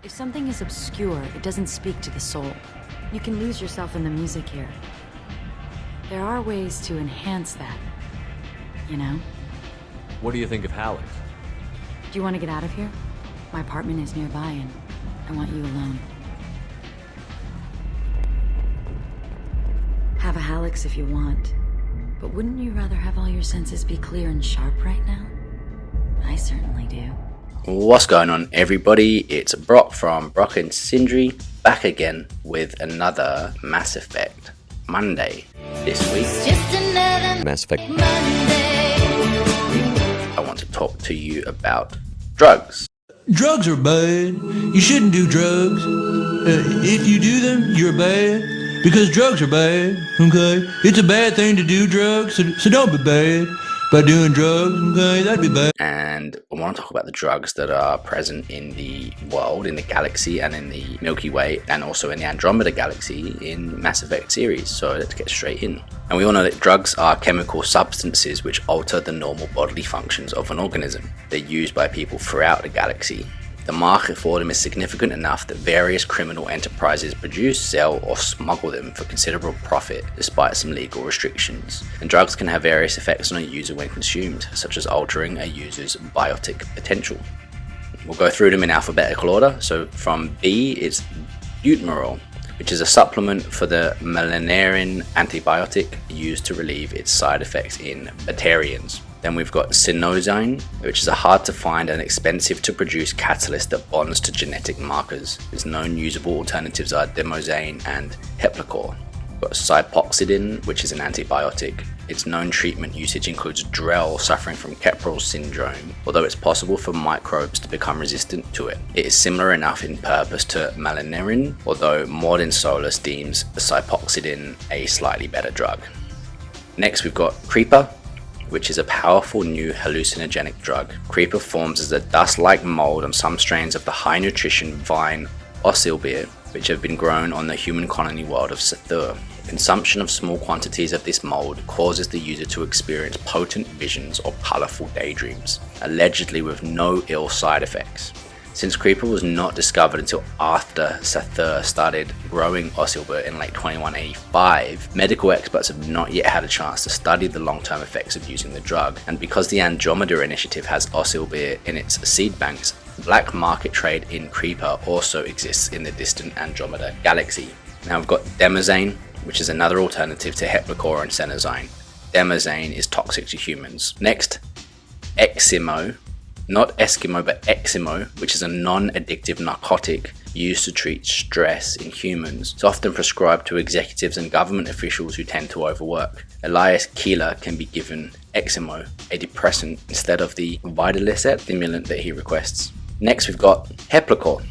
If something is obscure, it doesn't speak to the soul. You can lose yourself in the music here. There are ways to enhance that, you know? What do you think of Halleck? Do you want to get out of here? My apartment is nearby and I want you alone. Have a Hallex if you want, but wouldn't you rather have all your senses be clear and sharp right now? I certainly do. What's going on, everybody? It's Brock from Brock and Sindri, back again with another Mass Effect Monday. This week, Mass Effect Monday, I want to talk to you about drugs. Drugs are bad. You shouldn't do drugs. If you do them, you're bad. Because drugs are bad, okay? It's a bad thing to do drugs, so don't be bad by doing drugs, okay? That'd be bad. And I want to talk about the drugs that are present in the world, in the galaxy, and in the Milky Way, and also in the Andromeda Galaxy in Mass Effect series. So let's get straight in. And we all know that drugs are chemical substances which alter the normal bodily functions of an organism. They're used by people throughout the galaxy. The market for them is significant enough that various criminal enterprises produce, sell, or smuggle them for considerable profit despite some legal restrictions. And drugs can have various effects on a user when consumed, such as altering a user's biotic potential. We'll go through them in alphabetical order. So from B, it's Butamoral, which is a supplement for the Malinorin antibiotic used to relieve its side effects in Batarians. Then we've got Menogen, which is a hard to find and expensive to produce catalyst that bonds to genetic markers. Its known usable alternatives are Demozane and Heplicore. We've got Cypoxidin, which is an antibiotic. Its known treatment usage includes Drell suffering from Keprel's syndrome, although it's possible for microbes to become resistant to it. It is similar enough in purpose to Malinorin, although Mordin Solus deems Cypoxidin a slightly better drug. Next we've got Creeper, which is a powerful new hallucinogenic drug. Creeper forms as a dust-like mold on some strains of the high-nutrition vine Oblivion, which have been grown on the human colony world of Sathur. Consumption of small quantities of this mold causes the user to experience potent visions or colourful daydreams, allegedly with no ill side effects. Since Creeper was not discovered until after Sathur started growing Oblivion in late 2185, medical experts have not yet had a chance to study the long-term effects of using the drug, and because the Andromeda Initiative has Oblivion in its seed banks, black market trade in Creeper also exists in the distant Andromeda Galaxy. Now we've got Demozane, which is another alternative to Heplicore and Menogen. Demozane is toxic to humans. Next, Eczema. Not Eskimo, but Eczema, which is a non-addictive narcotic used to treat stress in humans. It's often prescribed to executives and government officials who tend to overwork. Elias Keeler can be given Eczema, a depressant, instead of the Vitalisette stimulant that he requests. Next we've got Heplicore,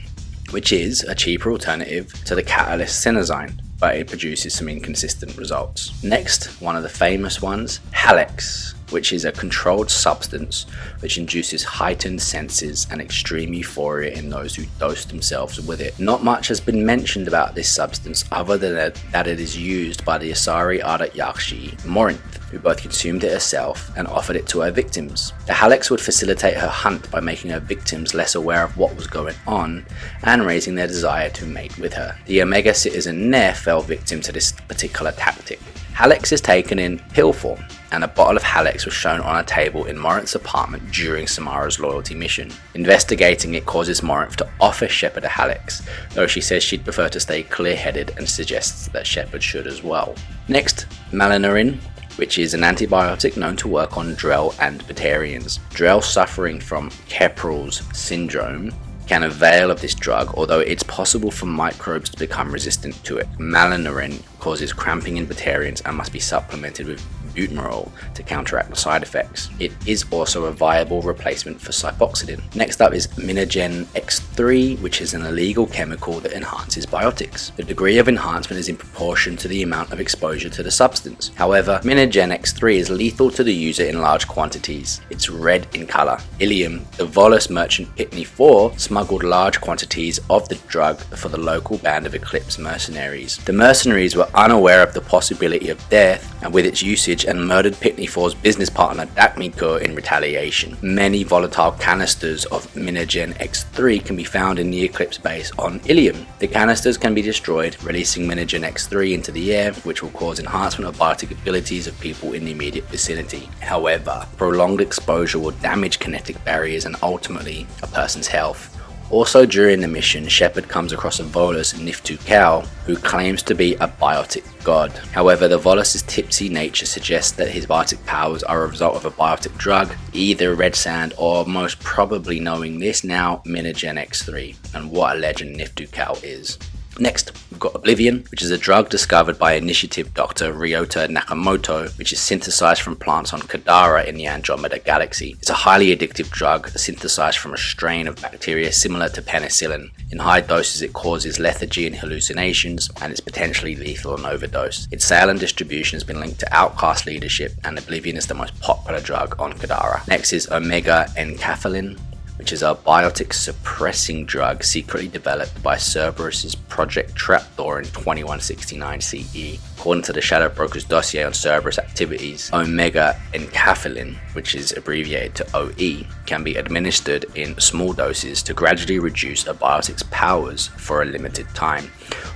which is a cheaper alternative to the catalyst Menogen, but it produces some inconsistent results. Next, one of the famous ones, Hallex, which is a controlled substance which induces heightened senses and extreme euphoria in those who dose themselves with it. Not much has been mentioned about this substance other than that it is used by the Asari Ardat Yakshi Morinth, who both consumed it herself and offered it to her victims. The Hallex would facilitate her hunt by making her victims less aware of what was going on and raising their desire to mate with her. The Omega citizen Neff fell victim to this particular tactic. Hallex is taken in pill form, and a bottle of Hallex was shown on a table in Morinth's apartment during Samar's loyalty mission. Investigating it causes Morinth to offer Shepard a Hallex, though she says she'd prefer to stay clear-headed and suggests that Shepard should as well. Next, Malinorin, which is an antibiotic known to work on Drell and Batarians. Drell suffering from Keprel's syndrome can avail of this drug, although it's possible for microbes to become resistant to it. Malinorin causes cramping in Batarians and must be supplemented with Butamoral to counteract the side effects. It is also a viable replacement for Cypoxidin. Next up is Menogen X3, which is an illegal chemical that enhances biotics. The degree of enhancement is in proportion to the amount of exposure to the substance. However, Menogen X3 is lethal to the user in large quantities. It's red in colour. Ilium, the Volus merchant Pitney 4, smuggled large quantities of the drug for the local band of Eclipse mercenaries. The mercenaries were unaware of the possibility of death and with its usage and murdered Pitney Four's business partner Dakmiko in retaliation. Many volatile canisters of Menogen X3 can be found in the Eclipse base on Ilium. The canisters can be destroyed, releasing Menogen X3 into the air, which will cause enhancement of biotic abilities of people in the immediate vicinity. However, prolonged exposure will damage kinetic barriers and ultimately a person's health. Also during the mission, Shepard comes across a Volus Niftu cow who claims to be a biotic god. However, the Volus' tipsy nature suggests that his biotic powers are a result of a biotic drug, either red sand or, most probably knowing this now, Menogen X3, and what a legend Niftu cow is. Next, we've got Oblivion, which is a drug discovered by Initiative Dr. Ryota Nakamoto, which is synthesized from plants on Kadara in the Andromeda Galaxy. It's a highly addictive drug synthesized from a strain of bacteria similar to penicillin. In high doses, it causes lethargy and hallucinations, and it's potentially lethal on overdose. Its sale and distribution has been linked to Outcast leadership, and Oblivion is the most popular drug on Kadara. Next is Encephalin, which is a biotic suppressing drug secretly developed by Cerberus' Project Trapdoor in 2169 CE. According to the Shadow Broker's dossier on Cerberus activities, Encephalin, which is abbreviated to OE, can be administered in small doses to gradually reduce a biotic's powers for a limited time,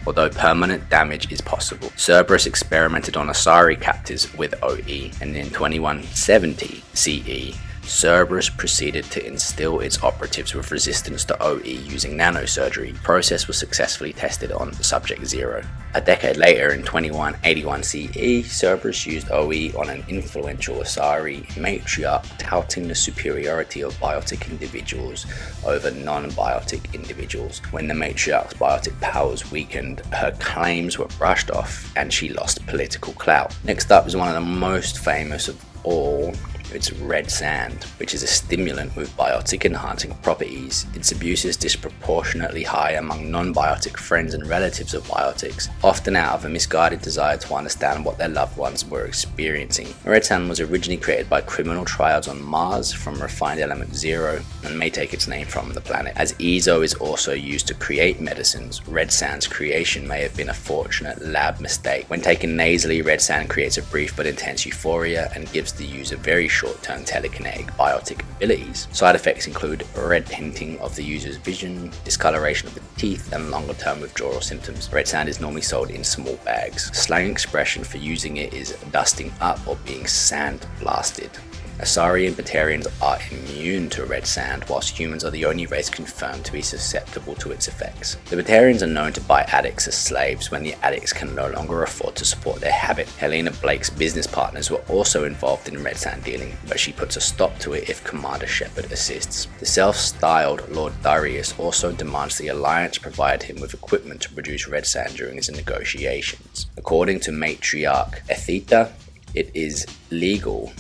although permanent damage is possible. Cerberus experimented on Asari captives with OE, and in 2170 CE, Cerberus proceeded to instill its operatives with resistance to OE using nanosurgery. The process was successfully tested on subject 0. A decade later, in 2181 CE, Cerberus used OE on an influential Asari matriarch, touting the superiority of biotic individuals over non-biotic individuals. When the matriarch's biotic powers weakened, her claims were brushed off and she lost political clout. Next up is one of the most famous of all. It's red sand, which is a stimulant with biotic enhancing properties. Its abuse is disproportionately high among non-biotic friends and relatives of biotics, often out of a misguided desire to understand what their loved ones were experiencing. Red sand was originally created by criminal trials on Mars from refined element 0 and may take its name from the planet. As EZO is also used to create medicines, red sand's creation may have been a fortunate lab mistake. When taken nasally, red sand creates a brief but intense euphoria and gives the user very short-term telekinetic biotic abilities. Side effects include red tinting of the user's vision, discoloration of the teeth, and longer-term withdrawal symptoms. Red sand is normally sold in small bags. Slang expression for using it is dusting up or being sand blasted. Asari and Batarians are immune to red sand, whilst humans are the only race confirmed to be susceptible to its effects. The Batarians are known to buy addicts as slaves when the addicts can no longer afford to support their habit. Helena Blake's business partners were also involved in red sand dealing, but she puts a stop to it if Commander Shepard assists. The self-styled Lord Darius also demands the Alliance provide him with equipment to produce red sand during his negotiations. According to Matriarch Etheta, it is legal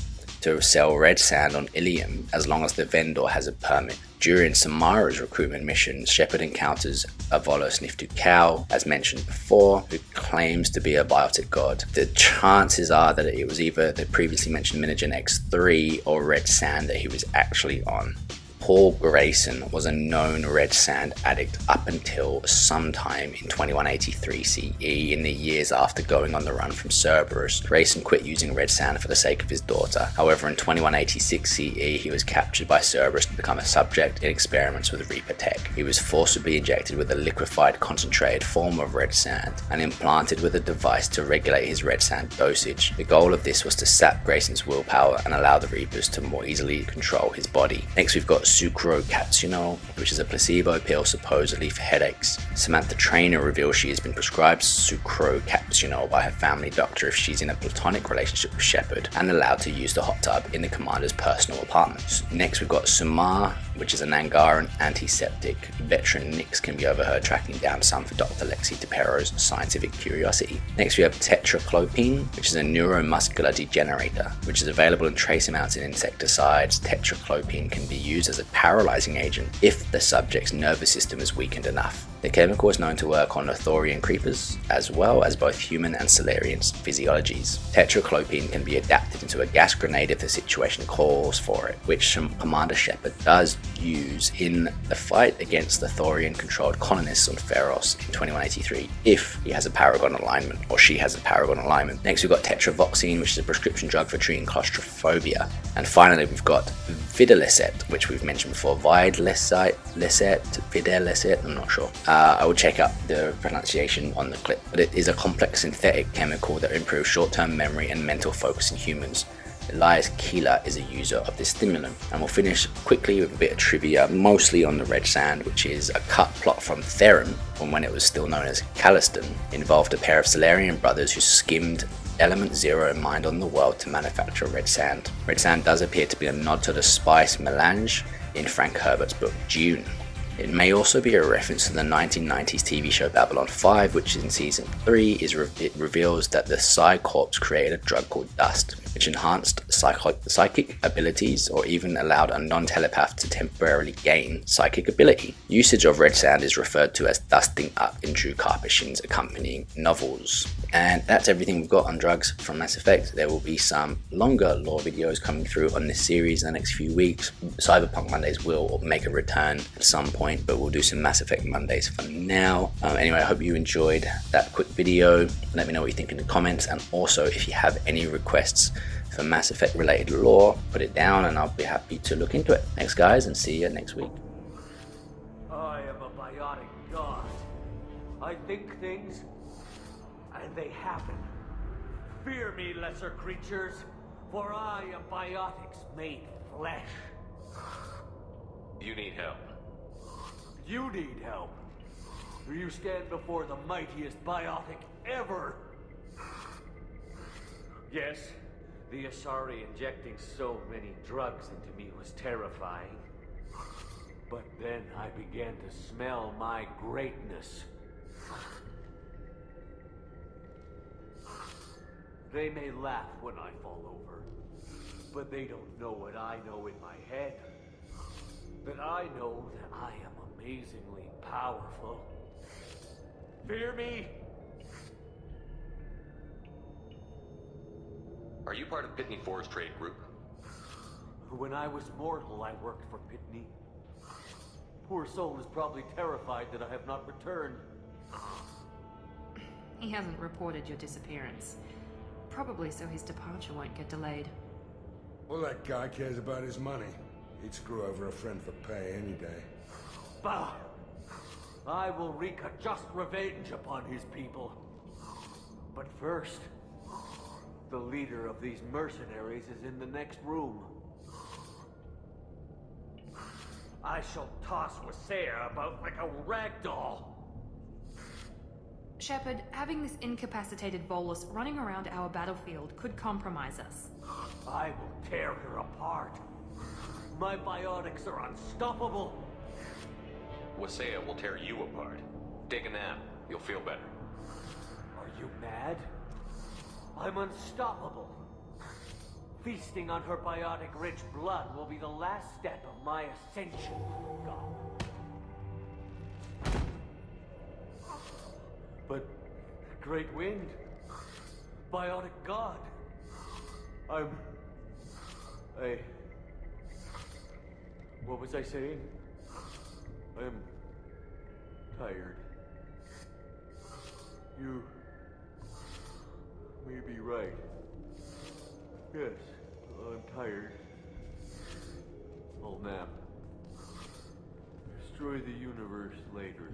to sell red sand on Ilium as long as the vendor has a permit. During Samara's recruitment mission, Shepard encounters a Volus Niftu cow, as mentioned before, who claims to be a biotic god. The chances are that it was either the previously mentioned Menogen X3 or red sand that he was actually on. Paul Grayson was a known red sand addict up until sometime in 2183 CE, in the years after going on the run from Cerberus. Grayson quit using red sand for the sake of his daughter. However, in 2186 CE, he was captured by Cerberus to become a subject in experiments with Reaper tech. He was forcibly injected with a liquefied concentrated form of red sand and implanted with a device to regulate his red sand dosage. The goal of this was to sap Grayson's willpower and allow the Reapers to more easily control his body. Next, we've got sucrocapsunol, which is a placebo pill supposedly for headaches. Samantha Trainer reveals she has been prescribed sucrocapsunol by her family doctor if she's in a platonic relationship with Shepard and allowed to use the hot tub in the commander's personal apartments. Next, we've got Samar, which is an Angaran antiseptic. Veteran Nix can be overheard tracking down some for Dr. Lexi DePero's scientific curiosity. Next, we have Tetraclopin, which is a neuromuscular degenerator, which is available in trace amounts in insecticides. Tetraclopin can be used as a paralyzing agent if the subject's nervous system is weakened enough. The chemical is known to work on Lothorian creepers, as well as both human and Solarian physiologies. Tetraclopin can be adapted into a gas grenade if the situation calls for it, which Commander Shepard does use in the fight against the Thorian-controlled colonists on Feros in 2183, if he has a Paragon alignment, or she has a Paragon alignment. Next we've got Tetravoxine, which is a prescription drug for treating claustrophobia. And finally we've got Videlicet, which we've mentioned before. Videlicet, I'm not sure. I will check out the pronunciation on the clip, but it is a complex synthetic chemical that improves short-term memory and mental focus in humans. Elias Keeler is a user of this stimulant. And we'll finish quickly with a bit of trivia, mostly on the red sand, which is a cut plot from Theron, from when it was still known as Caliston, involved a pair of Solarian brothers who skimmed Element Zero mined on the world to manufacture red sand. Red sand does appear to be a nod to the spice melange in Frank Herbert's book Dune. It may also be a reference to the 1990s TV show Babylon 5, which in season 3 it reveals that the Psy-Corps created a drug called Dust, which enhanced psychic abilities or even allowed a non-telepath to temporarily gain psychic ability. Usage of red sand is referred to as dusting up in Drew Karpyshyn's accompanying novels. And that's everything we've got on drugs from Mass Effect. There will be some longer lore videos coming through on this series in the next few weeks. Cyberpunk Mondays will make a return at some point, but we'll do some Mass Effect Mondays for now. Anyway, I hope you enjoyed that quick video. Let me know what you think in the comments, and also if you have any requests for Mass Effect related lore, put it down and I'll be happy to look into it. Thanks guys, and see you next week. I am a biotic god. I think things, and they happen. Fear me, lesser creatures, for I am biotics made flesh. You need help. You need help. You stand before the mightiest biotic ever. Yes, the Asari injecting so many drugs into me was terrifying. But then I began to smell my greatness. They may laugh when I fall over, but they don't know what I know in my head. That I know that I am amazingly powerful. Fear me? Are you part of Pitney Four's trade group? When I was mortal, I worked for Pitney. Poor soul is probably terrified that I have not returned. He hasn't reported your disappearance. Probably so his departure won't get delayed. Well, that guy cares about his money. He'd screw over a friend for pay any day. Bah! I will wreak a just revenge upon his people. But first, the leader of these mercenaries is in the next room. I shall toss Wasea about like a rag doll. Shepard, having this incapacitated Volus running around our battlefield could compromise us. I will tear her apart. My biotics are unstoppable. Wasea will tear you apart. Take a nap. You'll feel better. Are you mad? I'm unstoppable. Feasting on her biotic-rich blood will be the last step of my ascension, God. But, Great Wind, biotic god, what was I saying? I'm tired. You may be right. Yes, I'm tired. I'll nap. Destroy the universe later.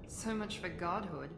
So much for godhood.